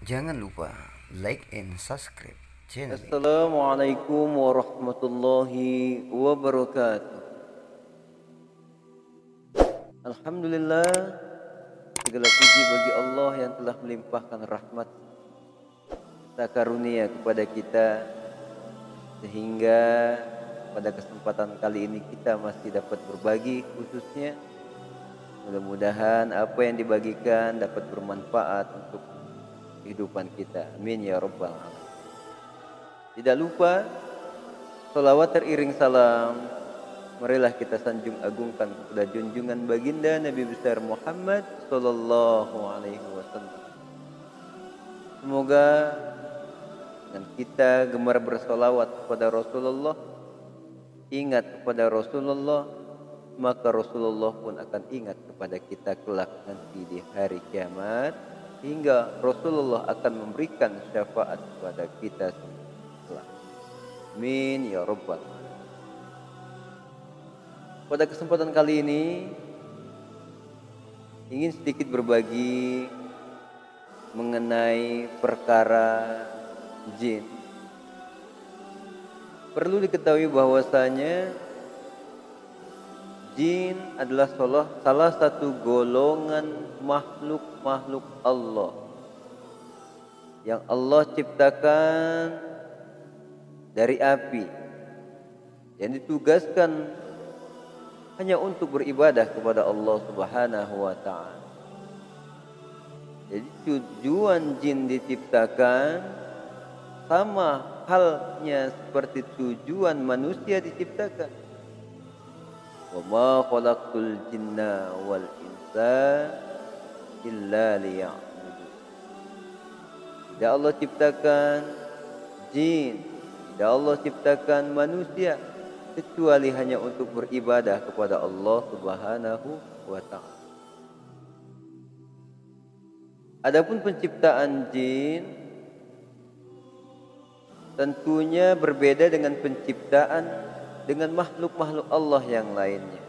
Jangan lupa like and subscribe channel ini. Assalamualaikum warahmatullahi wabarakatuh. Alhamdulillah, segala puji bagi Allah yang telah melimpahkan rahmat serta karunia kepada kita, sehingga pada kesempatan kali ini kita masih dapat berbagi. Khususnya mudah-mudahan apa yang dibagikan dapat bermanfaat untuk kehidupan kita. Amin ya rabbal alamin. Tidak lupa salawat teriring salam, marilah kita sanjung agungkan kepada junjungan baginda Nabi besar Muhammad sallallahu alaihi wasallam. Semoga dengan kita gemar bersolawat kepada Rasulullah, ingat kepada Rasulullah, maka Rasulullah pun akan ingat kepada kita kelak nanti di hari kiamat, hingga Rasulullah akan memberikan syafaat kepada kita semua. Amin ya rabbal alamin. Pada kesempatan kali ini ingin sedikit berbagi mengenai perkara jin. Perlu diketahui bahwasanya jin adalah salah satu golongan makhluk-makhluk Allah yang Allah ciptakan dari api, yang ditugaskan hanya untuk beribadah kepada Allah Subhanahu wa taala. Jadi tujuan jin diciptakan sama halnya seperti tujuan manusia diciptakan. Wa ma khalaqtul jinna wal insa illa liya'budun. Tidak Allah ciptakan jin, tidak Allah ciptakan manusia kecuali hanya untuk beribadah kepada Allah Subhanahu wa taala. Adapun penciptaan jin tentunya berbeda dengan penciptaan dengan makhluk-makhluk Allah yang lainnya.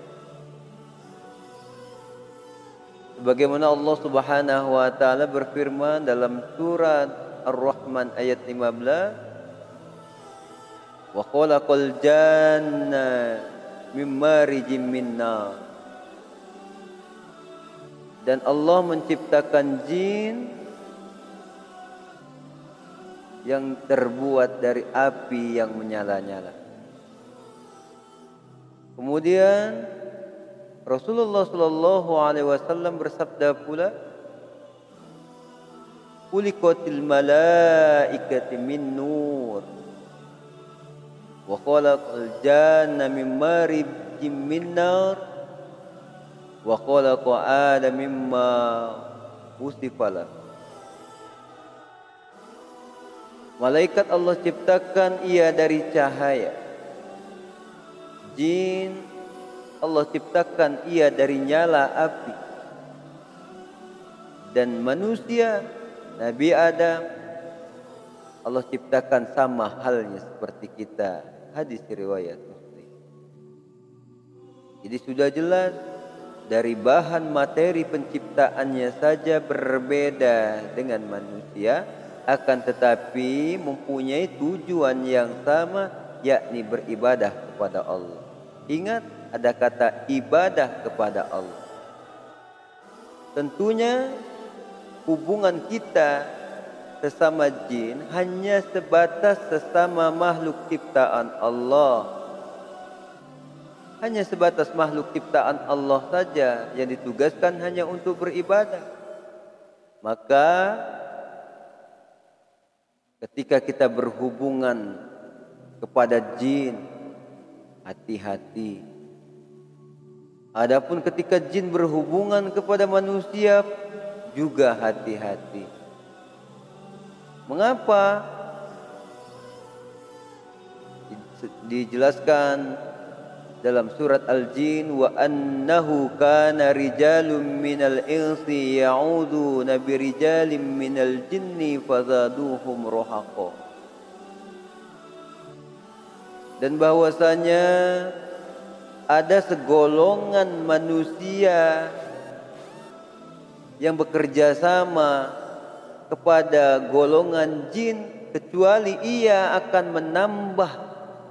Sebagaimana Allah Subhanahu wa taala berfirman dalam surat Ar-Rahman ayat 15, wa khalaqal janna min marijim min nar. Dan Allah menciptakan jin yang terbuat dari api yang menyala-nyala. Kemudian Rasulullah sallallahu alaihi wasallam bersabda pula, "Khuliqatil malaikatu min nur wa khalaqal janna min marijim min nar wa khalaqa adama mimma usifala." Malaikat Allah ciptakan ia dari cahaya. Jin Allah ciptakan ia dari nyala api. Dan manusia Nabi Adam Allah ciptakan sama halnya seperti kita. Hadis riwayat Muslim. Jadi sudah jelas dari bahan materi penciptaannya saja berbeda dengan manusia, akan tetapi mempunyai tujuan yang sama, yakni beribadah kepada Allah. Ingat, ada kata ibadah kepada Allah. Tentunya hubungan kita sesama jin hanya sebatas sesama makhluk ciptaan Allah. Hanya sebatas makhluk ciptaan Allah saja yang ditugaskan hanya untuk beribadah. Maka ketika kita berhubungan kepada jin, hati-hati. Adapun ketika jin berhubungan kepada manusia juga hati-hati. Mengapa? Dijelaskan dalam surat Al-Jin, wa annahu kana rijalun minal insi ya'uduna birijalin minal jinni fazaduhum rohaqa. Dan bahwasanya ada segolongan manusia yang bekerja sama kepada golongan jin kecuali ia akan menambah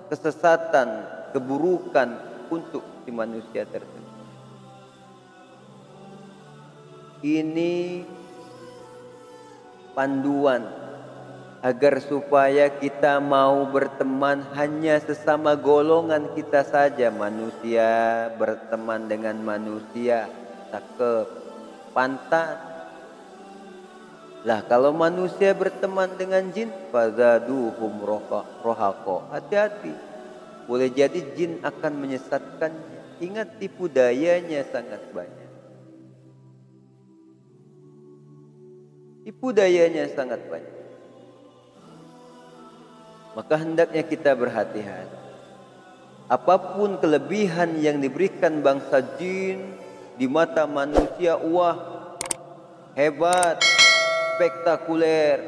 kesesatan, keburukan untuk si manusia tersebut. Ini panduan agar supaya kita mau berteman hanya sesama golongan kita saja. Manusia berteman dengan manusia, cakep, pantas. Lah kalau manusia berteman dengan jin, fazaduhum rohaqo. Hati-hati, boleh jadi jin akan menyesatkannya. Ingat, tipu dayanya sangat banyak. Tipu dayanya sangat banyak. Maka hendaknya kita berhati-hati. Apapun kelebihan yang diberikan bangsa jin di mata manusia, wah, hebat, spektakuler.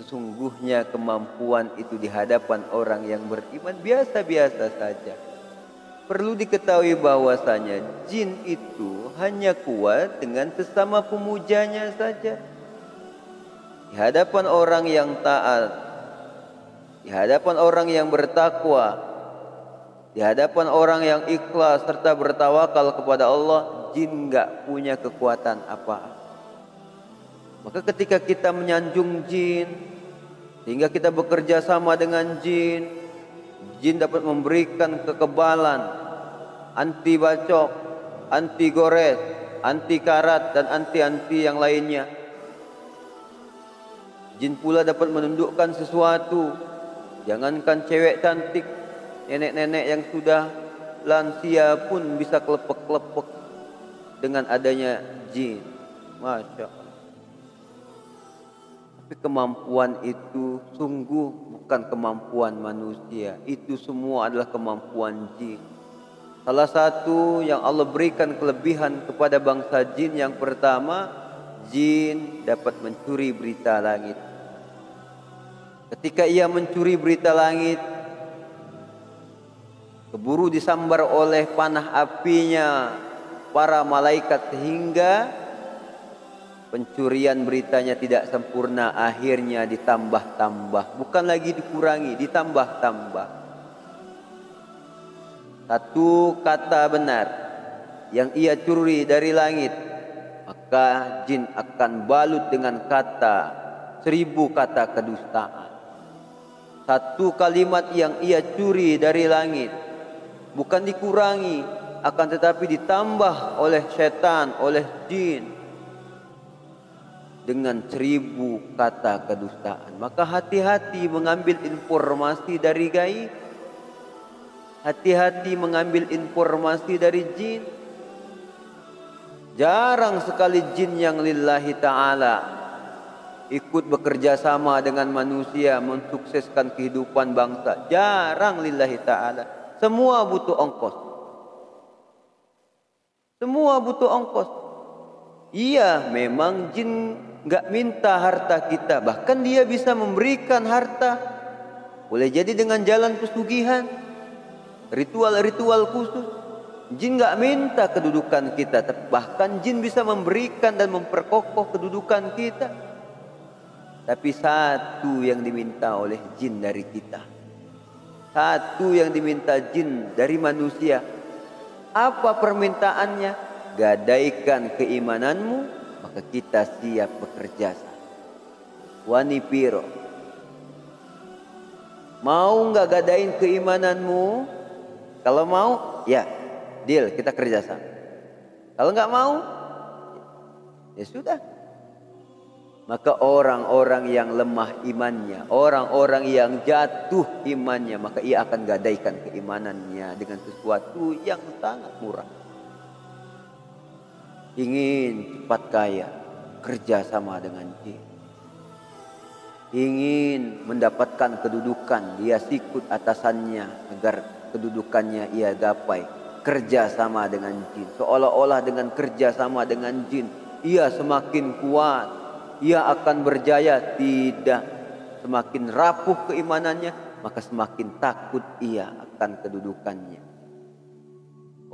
Sesungguhnya kemampuan itu di hadapan orang yang beriman biasa-biasa saja. Perlu diketahui bahwasanya jin itu hanya kuat dengan sesama pemujanya saja. Di hadapan orang yang taat, di hadapan orang yang bertakwa, di hadapan orang yang ikhlas serta bertawakal kepada Allah, jin enggak punya kekuatan apa-apa. Maka ketika kita menyanjung jin, sehingga kita bekerja sama dengan jin, jin dapat memberikan kekebalan, anti bacok, anti gores, anti karat, dan anti-anti yang lainnya. Jin pula dapat menundukkan sesuatu. Jangankan cewek cantik, nenek-nenek yang sudah lansia pun bisa kelepek-kelepek dengan adanya jin. Masya Allah. Tapi kemampuan itu sungguh bukan kemampuan manusia. Itu semua adalah kemampuan jin. Salah satu yang Allah berikan kelebihan kepada bangsa jin, yang pertama, jin dapat mencuri berita langit. Ketika ia mencuri berita langit, keburu disambar oleh panah apinya para malaikat, sehingga pencurian beritanya tidak sempurna, akhirnya ditambah-tambah. Bukan lagi dikurangi, ditambah-tambah. Satu kata benar yang ia curi dari langit, maka jin akan balut dengan 1000 kata kedustaan. Satu kalimat yang ia curi dari langit bukan dikurangi, akan tetapi ditambah oleh setan, oleh jin dengan 1000 kata kedustaan. Maka hati-hati mengambil informasi dari gaib. Hati-hati mengambil informasi dari jin. Jarang sekali jin yang lillahi ta'ala ikut bekerja sama dengan manusia mensukseskan kehidupan bangsa. Jarang lillahi ta'ala. Semua butuh ongkos. Semua butuh ongkos. Iya, memang jin enggak minta harta kita, bahkan dia bisa memberikan harta. Boleh jadi dengan jalan pesugihan, ritual-ritual khusus. Jin enggak minta kedudukan kita, bahkan jin bisa memberikan dan memperkokoh kedudukan kita. Tapi satu yang diminta oleh jin dari kita, satu yang diminta jin dari manusia. Apa permintaannya? Gadaikan keimananmu, maka kita siap bekerja sama. Wani piro, mau nggak gadain keimananmu? Kalau mau, ya deal, kita kerja sama. Kalau nggak mau, ya sudah. Maka orang-orang yang lemah imannya, orang-orang yang jatuh imannya, maka ia akan gadaikan keimanannya dengan sesuatu yang sangat murah. Ingin cepat kaya, kerja sama dengan jin. Ingin mendapatkan kedudukan, dia sikut atasannya agar kedudukannya ia gapai, kerja sama dengan jin. Seolah-olah dengan kerja sama dengan jin, ia semakin kuat, ia akan berjaya. Tidak, semakin rapuh keimanannya, maka semakin takut ia akan kedudukannya.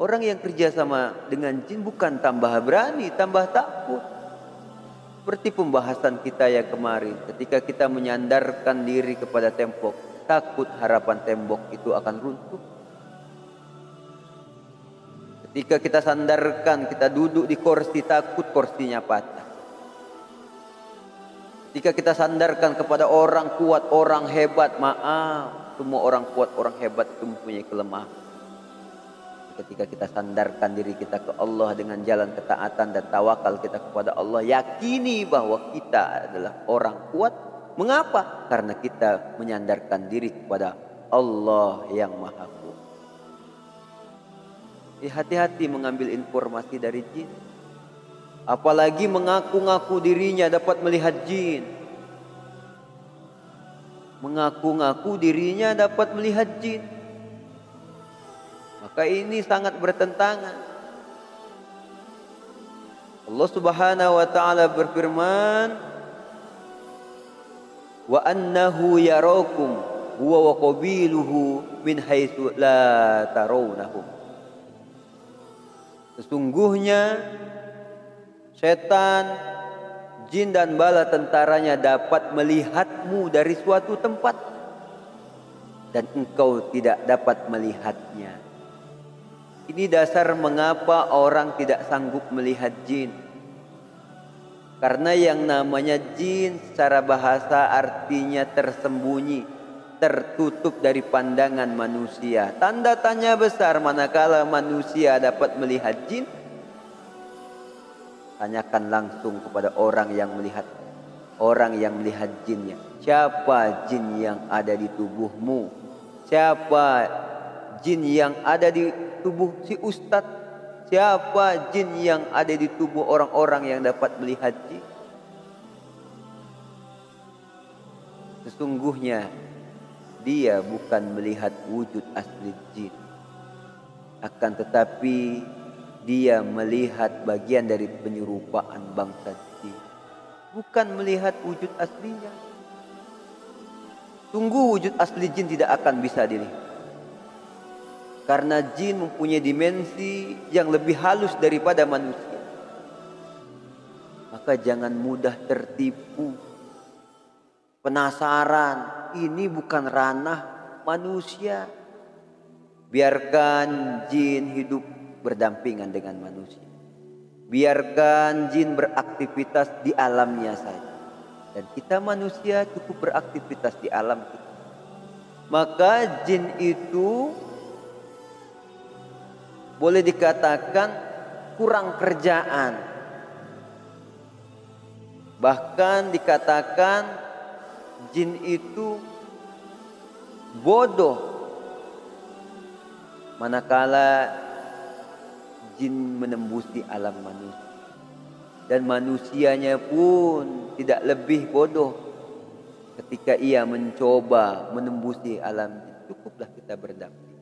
Orang yang kerja sama dengan jin bukan tambah berani, tambah takut. Seperti pembahasan kita yang kemarin, ketika kita menyandarkan diri kepada tembok, takut harapan tembok itu akan runtuh. Ketika kita sandarkan, kita duduk di kursi, takut kursinya patah. Ketika kita sandarkan kepada orang kuat, orang hebat, maaf, semua orang kuat, orang hebat itu mempunyai kelemahan. Ketika kita sandarkan diri kita ke Allah dengan jalan ketaatan dan tawakal kita kepada Allah, yakini bahwa kita adalah orang kuat. Mengapa? Karena kita menyandarkan diri kepada Allah yang Maha Kuat. Hati-hati mengambil informasi dari jin. Apalagi mengaku-ngaku dirinya dapat melihat jin. Mengaku-ngaku dirinya dapat melihat jin. Maka ini sangat bertentangan. Allah Subhanahu wa taala berfirman, "Wa annahu yarakum huwa wa qabiluhu min haitsu la tarawnahum." Sesungguhnya setan, jin dan bala tentaranya dapat melihatmu dari suatu tempat dan engkau tidak dapat melihatnya. Ini dasar mengapa orang tidak sanggup melihat jin. Karena yang namanya jin secara bahasa artinya tersembunyi, tertutup dari pandangan manusia. Tanda tanya besar manakala manusia dapat melihat jin. Tanyakan langsung kepada orang yang melihat jinnya. Siapa jin yang ada di tubuhmu? Siapa jin yang ada di tubuh si ustadz? Siapa jin yang ada di tubuh orang-orang yang dapat melihat jin? Sesungguhnya dia bukan melihat wujud asli jin, akan tetapi dia melihat bagian dari penyerupaan bangsa jin, bukan melihat wujud aslinya. Sungguh wujud asli jin tidak akan bisa dilihat. Karena jin mempunyai dimensi yang lebih halus daripada manusia. Maka jangan mudah tertipu. Penasaran, ini bukan ranah manusia. Biarkan jin hidup berdampingan dengan manusia. Biarkan jin beraktivitas di alamnya saja. Dan kita manusia cukup beraktivitas di alam kita. Maka jin itu boleh dikatakan kurang kerjaan. Bahkan dikatakan jin itu bodoh. Manakala jin menembusi alam manusia. Dan manusianya pun tidak lebih bodoh ketika ia mencoba menembusi alam jin. Cukuplah kita berdamping.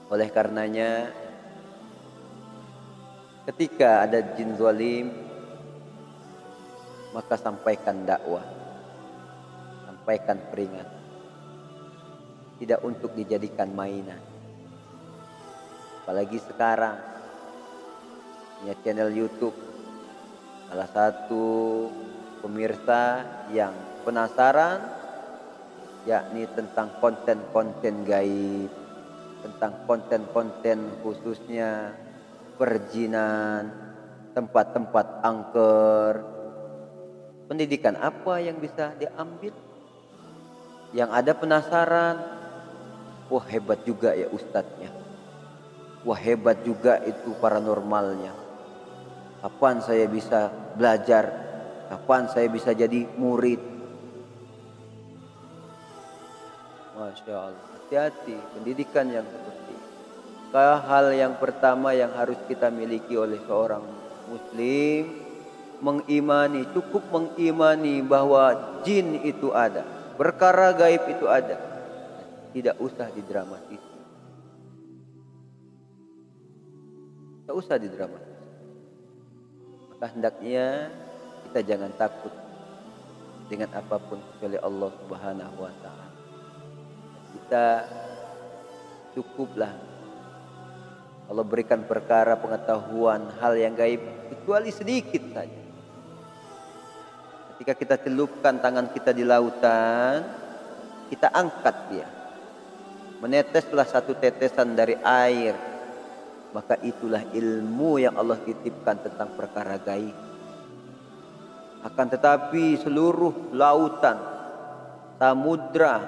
Oleh karenanya, ketika ada jin zalim, maka sampaikan dakwah, sampaikan peringatan. Tidak untuk dijadikan mainan. Apalagi sekarang, punya channel YouTube, salah satu pemirsa yang penasaran, yakni tentang konten-konten gaib, tentang konten-konten khususnya perjinan, tempat-tempat angker. Pendidikan apa yang bisa diambil? Yang ada penasaran, wah hebat juga ya ustadznya, wah hebat juga itu paranormalnya. Kapan saya bisa belajar? Kapan saya bisa jadi murid? Masya Allah. Hati-hati pendidikan yang seperti ini. Hal yang pertama yang harus kita miliki oleh seorang muslim, mengimani, cukup mengimani bahwa jin itu ada, perkara gaib itu ada. Tidak usah didramatis. Tidak usah didramatis. Maka hendaknya kita jangan takut dengan apapun kecuali Allah Subhanahu wa taala. Kita cukuplah Allah berikan perkara pengetahuan hal yang gaib kecuali sedikit saja. Ketika kita celupkan tangan kita di lautan, kita angkat dia, meneteslah satu tetesan dari air, maka itulah ilmu yang Allah titipkan tentang perkara gaib. Akan tetapi seluruh lautan, samudra,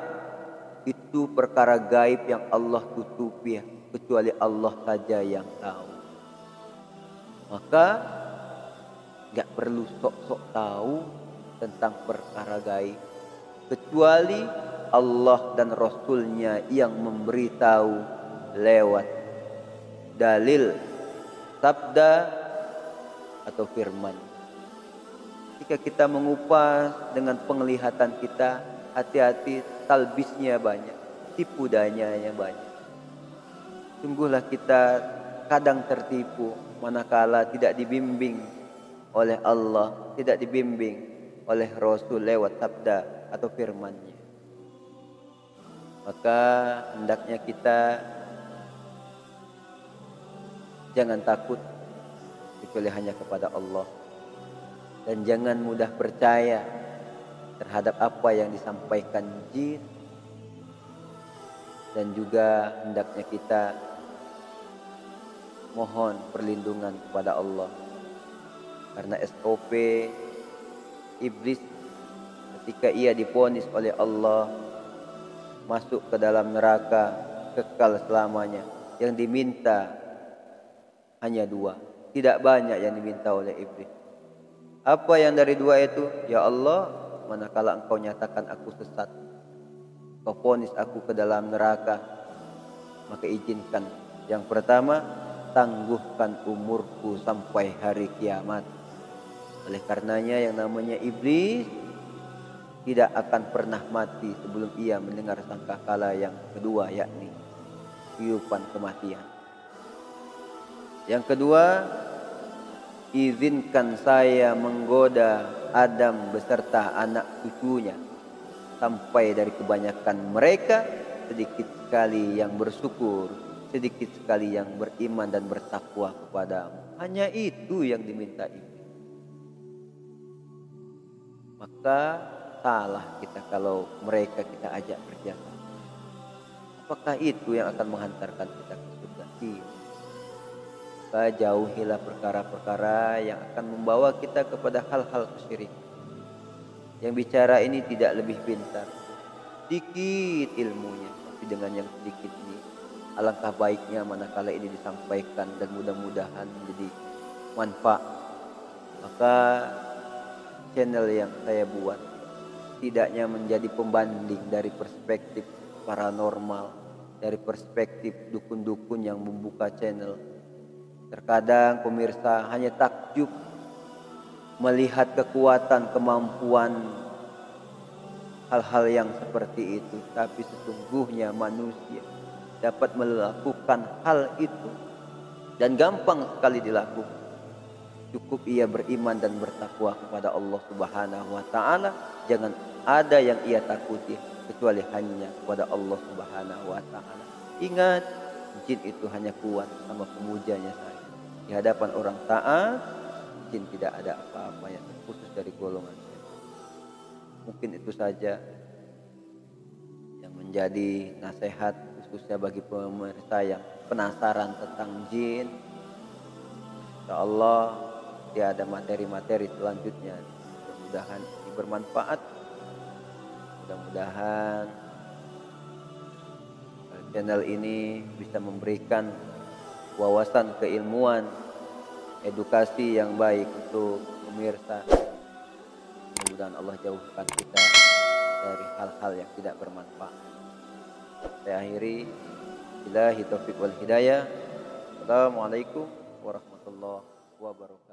itu perkara gaib yang Allah tutupi, kecuali Allah saja yang tahu. Maka gak perlu sok-sok tahu tentang perkara gaib, kecuali Allah dan Rasulnya yang memberitahu lewat dalil, sabda, atau firman. Jika kita mengupas dengan penglihatan kita, hati-hati, talbisnya banyak, tipu dayanya banyak. Sungguhlah kita kadang tertipu manakala tidak dibimbing oleh Allah, tidak dibimbing oleh Rasul lewat sabda atau firman-Nya. Maka hendaknya kita jangan takut kecuali hanya kepada Allah, dan jangan mudah percaya terhadap apa yang disampaikan jin, dan juga hendaknya kita mohon perlindungan kepada Allah, karena SOP iblis ketika ia divonis oleh Allah masuk ke dalam neraka kekal selamanya, yang diminta hanya dua, tidak banyak yang diminta oleh iblis. Apa yang dari dua itu? Ya Allah, manakala Engkau nyatakan aku sesat, Kau vonis aku ke dalam neraka, maka izinkan. Yang pertama, tangguhkan umurku sampai hari kiamat. Oleh karenanya yang namanya iblis tidak akan pernah mati sebelum ia mendengar sangkakala yang kedua, yakni tiupan kematian. Yang kedua, izinkan saya menggoda Adam beserta anak cucunya, sampai dari kebanyakan mereka sedikit sekali yang bersyukur, sedikit sekali yang beriman dan bertakwa kepadamu. Hanya itu yang diminta iblis. Maka salah kita kalau mereka kita ajak kerjasama. Apakah itu yang akan menghantarkan kita ke surga? Tidak. Maka jauhilah perkara-perkara yang akan membawa kita kepada hal-hal kesyirikan. Yang bicara ini tidak lebih pintar, sedikit ilmunya, tapi dengan yang sedikit ini alangkah baiknya manakala ini disampaikan dan mudah-mudahan menjadi manfaat. Maka channel yang saya buat tidaknya menjadi pembanding dari perspektif paranormal, dari perspektif dukun-dukun yang membuka channel. Terkadang pemirsa hanya takjub melihat kekuatan, kemampuan hal-hal yang seperti itu, tapi sesungguhnya manusia dapat melakukan hal itu dan gampang sekali dilakukan. Cukup ia beriman dan bertakwa kepada Allah Subhanahu wa taala. Jangan ada yang ia takuti kecuali hanya kepada Allah Subhanahu wa taala. Ingat, jin itu hanya kuat sama pemujanya saja. Di hadapan orang taat, jin tidak ada apa-apa yang terkhusus dari golongan. Mungkin itu saja yang menjadi nasihat khususnya bagi pemirsa yang penasaran tentang jin. Insyaallah dia ada materi-materi selanjutnya. Mudah-mudahan ini bermanfaat. Mudah-mudahan channel ini bisa memberikan wawasan keilmuan, edukasi yang baik untuk pemirsa. Mudah-mudahan Allah jauhkan kita dari hal-hal yang tidak bermanfaat. Saya akhiri, billahi taufiq wal hidayah. Assalamualaikum warahmatullahi wabarakatuh.